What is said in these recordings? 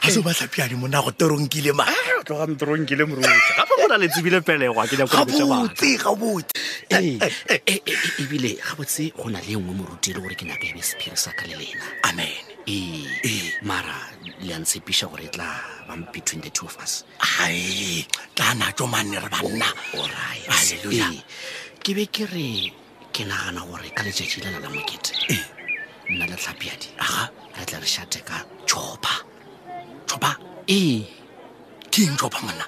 a se ba tlhapiadi mona go toronkile ma tloga mtoronkile moruti gape go na le tsebile pelegwa ke gabotse ebile gabotse go na le nngwe moruti le gore ke nyaka ebe sephiri sa ka le lena amen mara le a ntshepiša gore e tla bang between the two of us ai tla natso manne re banna alright Hallelujah. ke be ke re ke nagana gore ka letšatši lena la mokete nna le tlhapiadi re tla re šate ka chopa ke eng chopa monna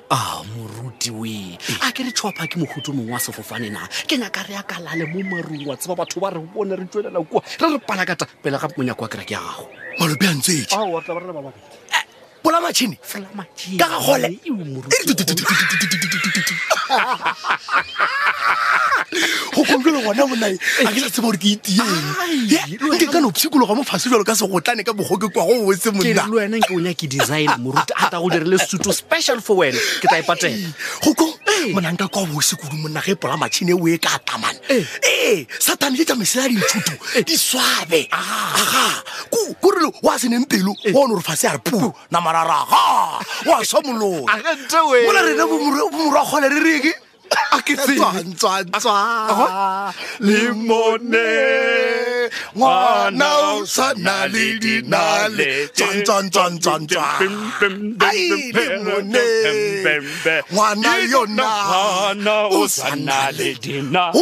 moruti we a ke re chopa ke mohuto mongwe wa sefofane na ke nyaka re akalale mo marung wa tseba batho ba re bone re tswelela kua re re palakata pele ga monyako wa kera ke ya gago malope a ntseetse pola matšhini ka ga gole go konkele gona bonae a ke sa tseba gore ke itieng nke ka no pshikologa mo fase jalo ka segotlane ka bogoke kwa go botse ke re le wena nke o nya ke design moruti a ta go dirile suto special for wena ke ta ipatela goko monanka kwa bose kudu monna ge pola matšhini e o e ka tamane satane le tsamesela dintšhuto di swabe korele wa seneng pelo wa one gore fase a re pu namararaga wa swa molona mola rena bomorwa kgole re reke lemone ngwana o sana le dinale lemone ngwana yona o sana le dinale